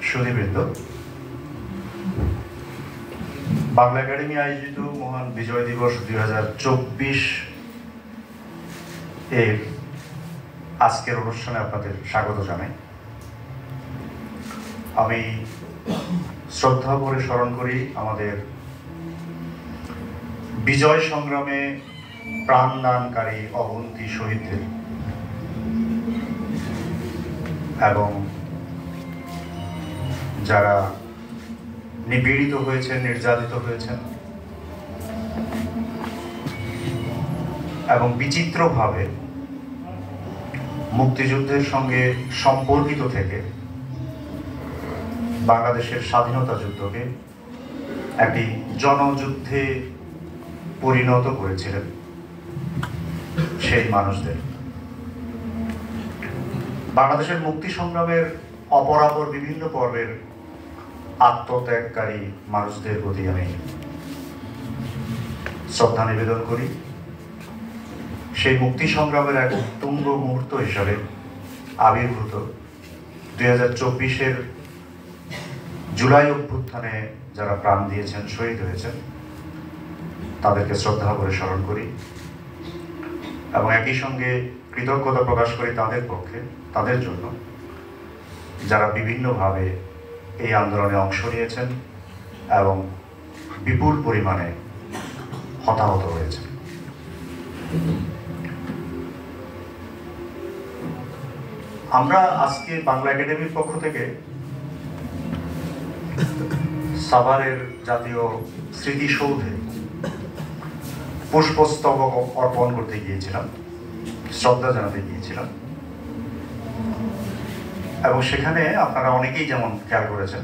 সুধীবৃন্দ, Bangla academy আয়োজিত মহান বিজয় দিবস 2024 এর আজকের অনুষ্ঠানে আপনাদের স্বাগত জানাই। আমি শ্রদ্ধা করে স্মরণ করি আমাদের বিজয় সংগ্রামে প্রাণদানকারী অবন্তী শহীদদের এবং যারা নিপীড়িত হয়েছেন, নির্যাতিত হয়েছেন এবং বিচিত্রভাবে মুক্তিযুদ্ধের সঙ্গে সম্পর্কিত থেকে বাংলাদেশের স্বাধীনতা যুদ্ধকে একটি জনযুদ্ধে পরিণত করেছিলেন সেই মানুষদের। বাংলাদেশের মুক্তি সংগ্রামের অপরাপর বিভিন্ন পর্বের আত্মত্যাগকারী মানুষদের প্রতি আমি শ্রদ্ধা নিবেদন করি। সেই মুক্তি সংগ্রামের এক তুঙ্গ মুহূর্ত হিসাবে আবির্ভূত 2024-এর জুলাই অভ্যুত্থানে যারা প্রাণ দিয়েছেন, শহীদ হয়েছেন, তাদেরকে শ্রদ্ধা করে স্মরণ করি এবং একই সঙ্গে কৃতজ্ঞতা প্রকাশ করি তাদের পক্ষে, তাদের জন্য যারা বিভিন্নভাবে এই আন্দোলনে অংশ নিয়েছেন এবং বিপুল পরিমাণে হতাহত হয়েছেন। আমরা আজকে বাংলা একাডেমির পক্ষ থেকে সাভারের জাতীয় স্মৃতিসৌধে পুষ্পস্তবক অর্পণ করতে গিয়েছিলাম, শ্রদ্ধা জানাতে গিয়েছিলাম এবং সেখানে আপনারা অনেকেই যেমন খেয়াল করেছেন,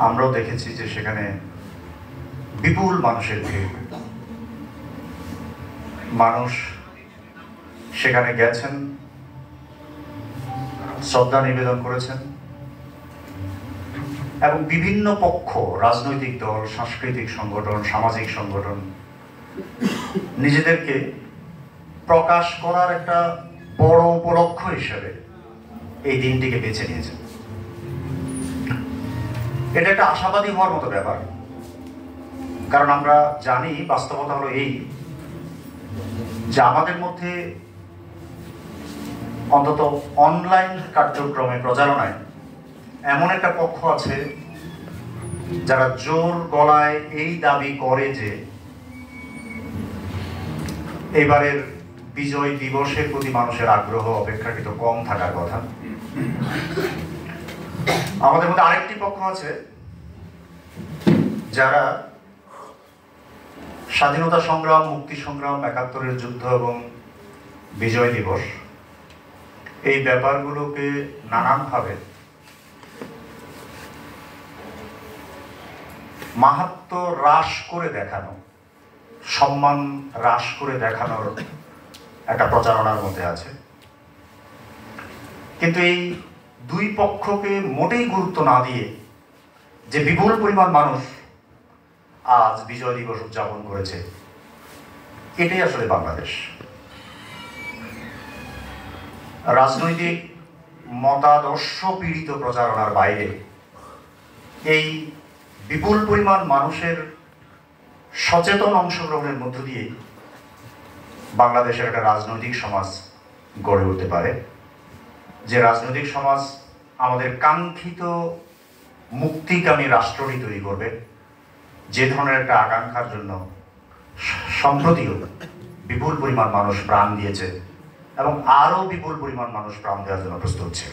আমরাও দেখেছি যে সেখানে বিপুল মানুষের ভিড়। মানুষ সেখানে গেছেন, শ্রদ্ধা নিবেদন করেছেন এবং বিভিন্ন পক্ষ, রাজনৈতিক দল, সাংস্কৃতিক সংগঠন, সামাজিক সংগঠন নিজেদেরকে প্রকাশ করার একটা বড় উপলক্ষ হিসেবে এই দিনটিকে বেছে নিয়েছেন। এটা একটা আশাবাদী হওয়ার মতো ব্যাপার, কারণ আমরা জানি বাস্তবতা হলো এই যে আমাদের মধ্যে অন্তত অনলাইন কার্যক্রমে, প্রচারণায় এমন একটা পক্ষ আছে যারা জোর গলায় এই দাবি করে যে এবারের বিজয় দিবসের প্রতি মানুষের আগ্রহ অপেক্ষাকৃত কম থাকার কথা। আমাদের মধ্যে আরেকটি পক্ষ আছে যারা স্বাধীনতা সংগ্রাম, মুক্তি সংগ্রাম, ৭১-এর যুদ্ধ এবং বিজয় দিবস এই ব্যাপারগুলোকে নানানভাবে মাহাত্ম্য হ্রাস করে দেখানো, সম্মান হ্রাস করে দেখানোর একটা প্রচারণার মধ্যে আছে। কিন্তু এই দুই পক্ষকে মোটেই গুরুত্ব না দিয়ে যে বিপুল পরিমাণ মানুষ আজ বিজয় দিবস উদযাপন করেছে, এটাই আসলে বাংলাদেশ। রাজনৈতিক মতাদর্শ পীড়িত প্রচারণার বাইরে এই বিপুল পরিমাণ মানুষের সচেতন অংশগ্রহণের মধ্য দিয়ে বাংলাদেশের একটা রাজনৈতিক সমাজ গড়ে উঠতে পারে, যে রাজনৈতিক সমাজ আমাদের কাঙ্ক্ষিত মুক্তিকামী রাষ্ট্রটি তৈরি করবে, যে ধরনের একটা আকাঙ্ক্ষার জন্য সম্প্রতিও বিপুল পরিমাণ মানুষ প্রাণ দিয়েছে এবং আরো বিপুল পরিমাণ মানুষ প্রাণ দেওয়ার জন্য প্রস্তুত ছিল।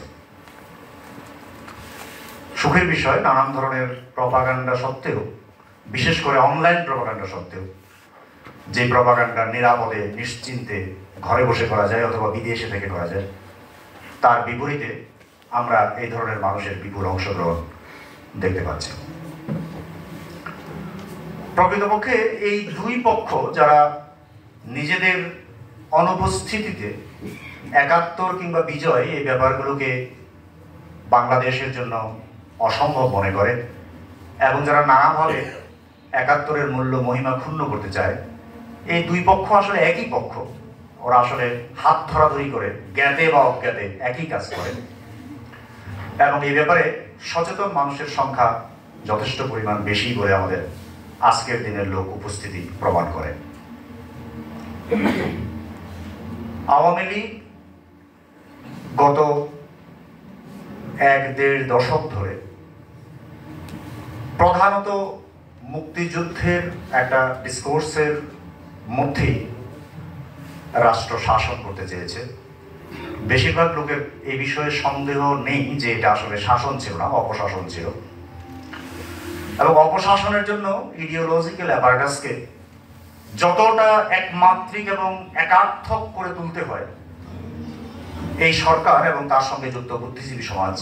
সুখের বিষয়, নানান ধরনের প্রপাগান্ডা সত্ত্বেও, বিশেষ করে অনলাইন প্রপাগান্ডা সত্ত্বেও, যে প্রপাগান্ডা নিরাপদে নিশ্চিন্তে ঘরে বসে করা যায় অথবা বিদেশে থেকে করা যায়, তার বিপরীতে আমরা এই ধরনের মানুষের বিপুল অংশগ্রহণ দেখতে পাচ্ছি। প্রকৃতপক্ষে এই দুই পক্ষ যারা নিজেদের অনুপস্থিতিতে ৭১ কিংবা বিজয় এই ব্যাপারগুলোকে বাংলাদেশের জন্য অসম্ভব মনে করে এবং যারা নানাভাবে ৭১-এর মূল্য মহিমা ক্ষুণ্ণ করতে চায়, এই দুই পক্ষ আসলে একই পক্ষ। ওরা আসলে হাত ধরাধরি করে জ্ঞাতে বা অজ্ঞাতে একই কাজ করে। এবং এই ব্যাপারে সচেতন মানুষের সংখ্যা যথেষ্ট পরিমাণ বেশি বলে আমাদের আজকের দিনের লোক উপস্থিতি প্রমাণ করে। আওয়ামী লীগ গত 1-1.5 দশক ধরে প্রধানত মুক্তিযুদ্ধের একটা ডিসকোর্সের মধ্যেই রাষ্ট্র শাসন করতে চেয়েছে। বেশিরভাগ লোকের এই বিষয়ে সন্দেহ নেই যে এটা আসলে শাসন ছিল না, অপশাসন ছিল। এবং অপশাসনের জন্য ইডিওলজিক্যাল অ্যাপারেটাসকে যতটা একমাত্রিক এবং একার্থক করে তুলতে হয়, এই সরকার এবং তার সঙ্গে যুক্ত বুদ্ধিজীবী সমাজ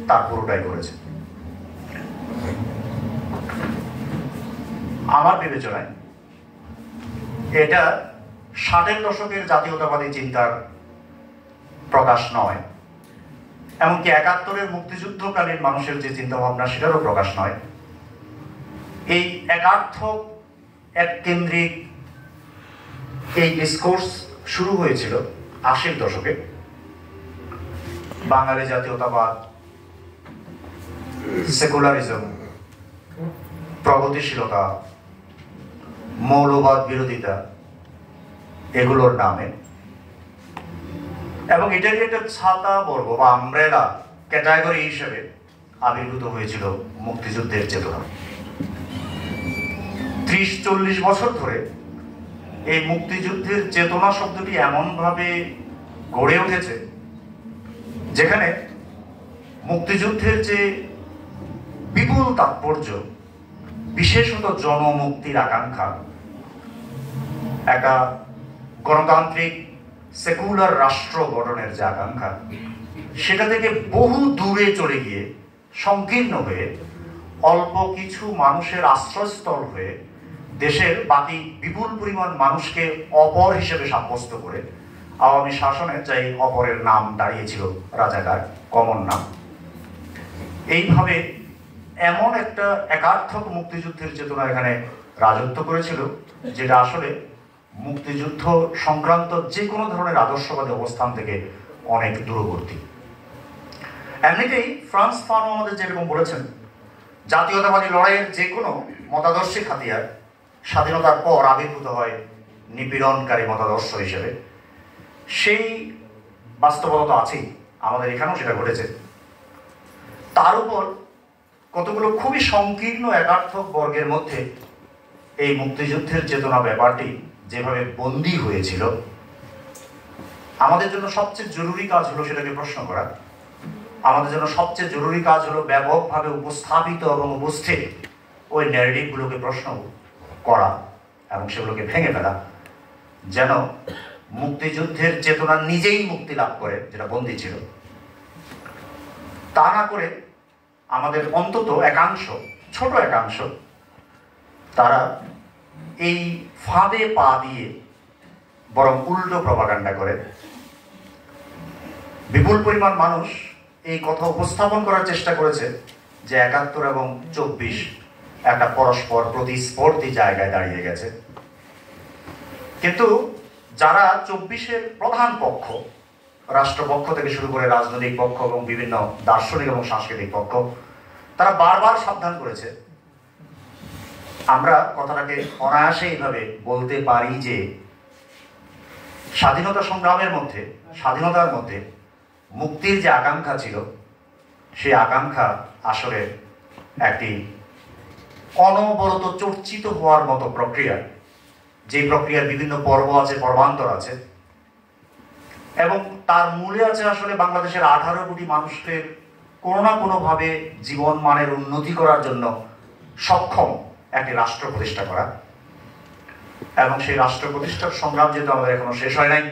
তার পুরোটাই করেছে। আমার বিবেচনায় এটা 60-এর দশকের জাতীয়তাবাদী চিন্তার প্রকাশ নয়, এমনকি 71-এর মুক্তিযুদ্ধকালীন মানুষের যে চিন্তা ভাবনা সেটারও প্রকাশ নয়। এই একার্থক এককেন্দ্রিক এই ডিসকোর্স শুরু হয়েছিল 80-এর দশকে। বাঙালি জাতীয়তাবাদ, সেকুলারিজম, প্রগতিশীলতা, মৌলবাদ বিরোধিতা, এগুলোর নামে, এবং এটারই একটা ছাতা বর্গ বা আমব্রেলা ক্যাটাগরি হিসেবে আবির্ভূত হয়েছিল মুক্তিযুদ্ধের চেতনা। 30-40 বছর ধরে এই মুক্তিযুদ্ধের চেতনা শব্দটি এমনভাবে গড়ে উঠেছে যেখানে মুক্তিযুদ্ধের যে বিপুল তাৎপর্য, বিশেষত জনমুক্তির আকাঙ্ক্ষা, একটা গণতান্ত্রিক সেকুলার রাষ্ট্র গঠনের যে আকাঙ্ক্ষা, সেটা থেকে বহু দূরে চলে গিয়ে সংকীর্ণ হয়ে অল্প কিছু মানুষের আশ্রয়স্থল হয়ে দেশের বাকি বিপুল পরিমাণ মানুষকে অপর হিসেবে সাব্যস্ত করে আওয়ামী শাসনে যাই অপরের নাম দাঁড়িয়েছিল রাজাকার, কমন নাম। এইভাবে এমন একটা একার্থক মুক্তিযুদ্ধের চেতনা এখানে রাজত্ব করেছিল যেটা আসলে মুক্তিযুদ্ধ সংক্রান্ত যে কোনো ধরনের আদর্শবাদী অবস্থান থেকে অনেক দূরবর্তী। এমনিতেই ফ্রান্স ফানো আমাদের যেরকম বলেছেন, জাতীয়তাবাদী লড়াইয়ের যে কোনো মতাদর্শিক হাতিয়ার স্বাধীনতার পর আবির্ভূত হয় নিপীড়নকারী মতাদর্শ হিসেবে। সেই বাস্তবতা তো আছেই, আমাদের এখানেও সেটা ঘটেছে। তার উপর কতগুলো খুবই সংকীর্ণ একার্থক বর্গের মধ্যে এই মুক্তিযুদ্ধের চেতনা ব্যাপারটি যেভাবে বন্দী হয়েছিল, আমাদের জন্য সবচেয়ে জরুরি কাজ হলো সেটাকে প্রশ্ন করা। আমাদের জন্য সবচেয়ে জরুরি কাজ হলো ব্যাপকভাবে উপস্থাপিত এবং উপস্থিত ওই ন্যারেটিভগুলোকে প্রশ্ন করা এবং সেগুলোকে ভেঙে ফেলা, যেন মুক্তিযুদ্ধের চেতনা নিজেই মুক্তি লাভ করে যেটা বন্দী ছিল। তা না করে আমাদের অন্তত একাংশ, ছোট একাংশ, তারা এই ফাঁদে পা দিয়ে বরং উল্টো প্রপাগান্ডা করে। বিপুল পরিমাণ মানুষ এই কথা উপস্থাপন করার চেষ্টা করেছে যে 71 এবং 24 একটা পরস্পর প্রতিস্পর্ধী জায়গায় দাঁড়িয়ে গেছে। কিন্তু যারা 24-এর প্রধান পক্ষ, রাষ্ট্রপক্ষ থেকে শুরু করে রাজনৈতিক পক্ষ এবং বিভিন্ন দার্শনিক এবং সাংস্কৃতিক পক্ষ, তারা বারবার সাবধান করেছে। আমরা কথাটাকে অনায়াসে এইভাবে বলতে পারি যে স্বাধীনতা সংগ্রামের মধ্যে, স্বাধীনতার মধ্যে মুক্তির যে আকাঙ্ক্ষা ছিল, সেই আকাঙ্ক্ষা আসলে একটি অনবরত চর্চিত হওয়ার মতো প্রক্রিয়া, যে প্রক্রিয়ার বিভিন্ন পর্ব আছে, পর্বান্তর আছে, এবং তার মূলে আছে আসলে বাংলাদেশের 18 কোটি মানুষের কোনো না কোনোভাবে জীবন মানের উন্নতি করার জন্য সক্ষম একটি রাষ্ট্র প্রতিষ্ঠা করা। এবং সেই রাষ্ট্র প্রতিষ্ঠার সংগ্রাম যেহেতু আমাদের এখনো শেষ হয় নাই,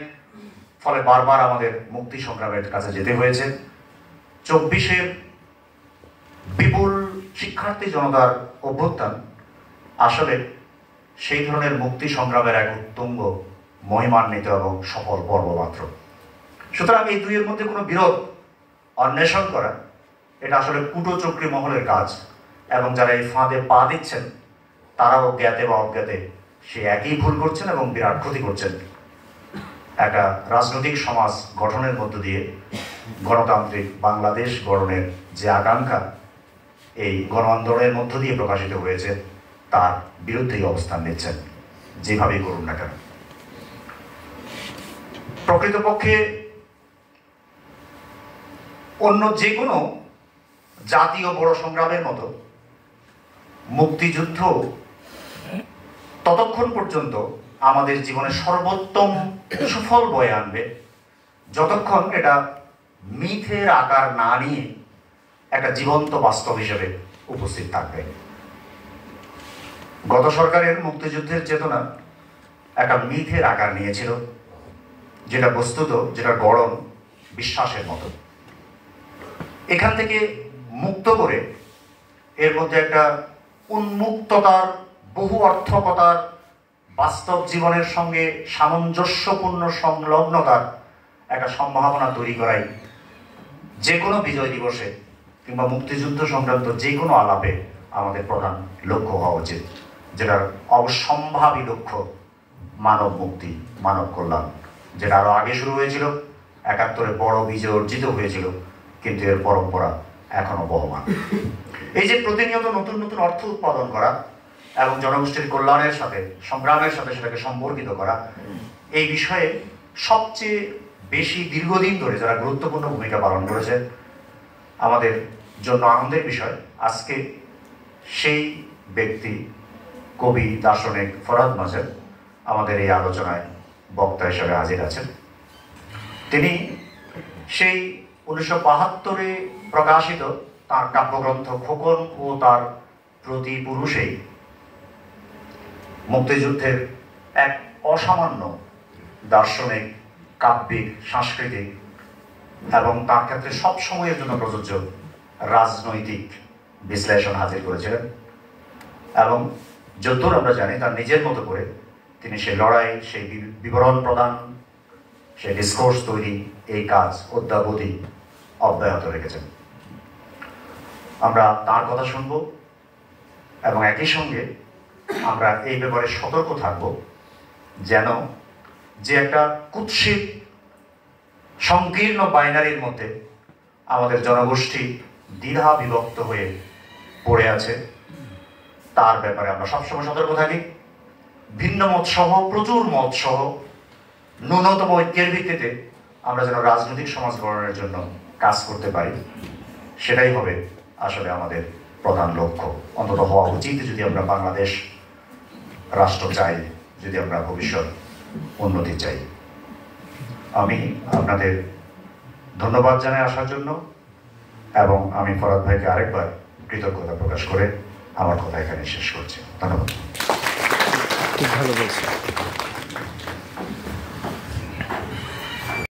ফলে বারবার আমাদের মুক্তি সংগ্রামের কাছে যেতে হয়েছে। 24-এর বিপুল শিক্ষার্থী জনতার অভ্যুত্থান আসলে সেই ধরনের মুক্তি সংগ্রামের এক উত্তুঙ্গ মহিমান্বিত এবং সফল পর্ব মাত্র। সুতরাং এই দুইয়ের মধ্যে কোনো বিরোধ অন্বেষণ করা, এটা আসলে কূটচক্রী মহলের কাজ, এবং যারা এই ফাঁদে পা দিচ্ছেন তারাও জ্ঞাতে বা অজ্ঞাতে সে একই ভুল করছেন এবং বিরাট ক্ষতি করছেন। একটা রাজনৈতিক সমাজ গঠনের মধ্য দিয়ে গণতান্ত্রিক বাংলাদেশ গঠনের যে আকাঙ্ক্ষা এই গণ আন্দোলনের মধ্য দিয়ে প্রকাশিত হয়েছে তার বিরুদ্ধেই অবস্থান নিচ্ছেন, যেভাবেই করুন না কেন। প্রকৃতপক্ষে অন্য যে কোনো জাতীয় বড় সংগ্রামের মতো মুক্তিযুদ্ধ ততক্ষণ পর্যন্ত আমাদের জীবনে সর্বোত্তম সুফল বয়ে আনবে যতক্ষণ এটা মিথের আকার না নিয়ে একটা জীবন্ত বাস্তব হিসেবে উপস্থিত থাকবে। গত সরকারের মুক্তিযুদ্ধের চেতনা একটা মিথের আকার নিয়েছিল, যেটা বস্তুত, যেটা গড়ন বিশ্বাসের মতো। এখান থেকে মুক্ত করে এর মধ্যে একটা উন্মুক্ততার, বহু অর্থকতার, বাস্তব জীবনের সঙ্গে সামঞ্জস্যপূর্ণ সংলগ্নতার একটা সম্ভাবনা তৈরি করাই যে কোনো বিজয় দিবসে কিংবা মুক্তিযুদ্ধ সংক্রান্ত যে কোনো আলাপে আমাদের প্রধান লক্ষ্য হওয়া উচিত, যেটার অবসম্ভাবী লক্ষ্য মানব মুক্তি, মানব কল্যাণ, যেটা আরো আগে শুরু হয়েছিল, ৭১ বড় বিজয় অর্জিত হয়েছিল, কিন্তু এর পরম্পরা এখনো বহমান। এই যে প্রতিনিয়ত নতুন নতুন অর্থ উৎপাদন করা এবং জনগোষ্ঠীর কল্যাণের সাথে, সংগ্রামের সাথে সেটাকে সম্পর্কিত করা, এই বিষয়ে সবচেয়ে বেশি দীর্ঘদিন ধরে যারা গুরুত্বপূর্ণ ভূমিকা পালন করেছে, আমাদের জন্য আনন্দের বিষয় আজকে সেই ব্যক্তি কবি দার্শনিক ফরহাদ মাজেদ আমাদের এই আলোচনায় বক্তা হিসেবে হাজির আছেন। তিনি সেই ১৯৭২ প্রকাশিত তার কাব্যগ্রন্থ খোকন ও তার প্রতিপুরুষেই মুক্তিযুদ্ধের এক অসামান্য দার্শনিক, কাব্যিক, সাংস্কৃতিক এবং তার ক্ষেত্রে সব সময়ের জন্য প্রযোজ্য রাজনৈতিক বিশ্লেষণ হাজির করেছিলেন। এবং যতদূর আমরা জানি তার নিজের মতো করে তিনি সেই লড়াই, সেই বিবরণ প্রদান, সেই ডিসকোর্স তৈরি, এই কাজ অদ্যাবধি অব্যাহত রেখেছেন। আমরা তার কথা শুনব এবং একই সঙ্গে আমরা এই ব্যাপারে সতর্ক থাকব যেন যে একটা কুৎসিত সংকীর্ণ বাইনারির মধ্যে আমাদের জনগোষ্ঠী দ্বিধা বিভক্ত হয়ে পড়ে আছে, তার ব্যাপারে আমরা সবসময় সতর্ক থাকি। ভিন্ন মত সহ, প্রচুর মত সহ ন্যূনতম ঐক্যের ভিত্তিতে আমরা যেন রাজনৈতিক সমাজ গঠনের জন্য কাজ করতে পারি, সেটাই হবে আসলে আমাদের প্রধান লক্ষ্য, অন্তত হওয়া উচিত যদি আমরা বাংলাদেশ রাষ্ট্র চাই, যদি আমরা ভবিষ্যৎ উন্নতি চাই। আমি আপনাদের ধন্যবাদ জানাই আসার জন্য এবং আমি ফরহাদ ভাইকে আরেকবার কৃতজ্ঞতা প্রকাশ করে আমার কথা এখানে শেষ করছি। ধন্যবাদ। খুব ভালো বলছি।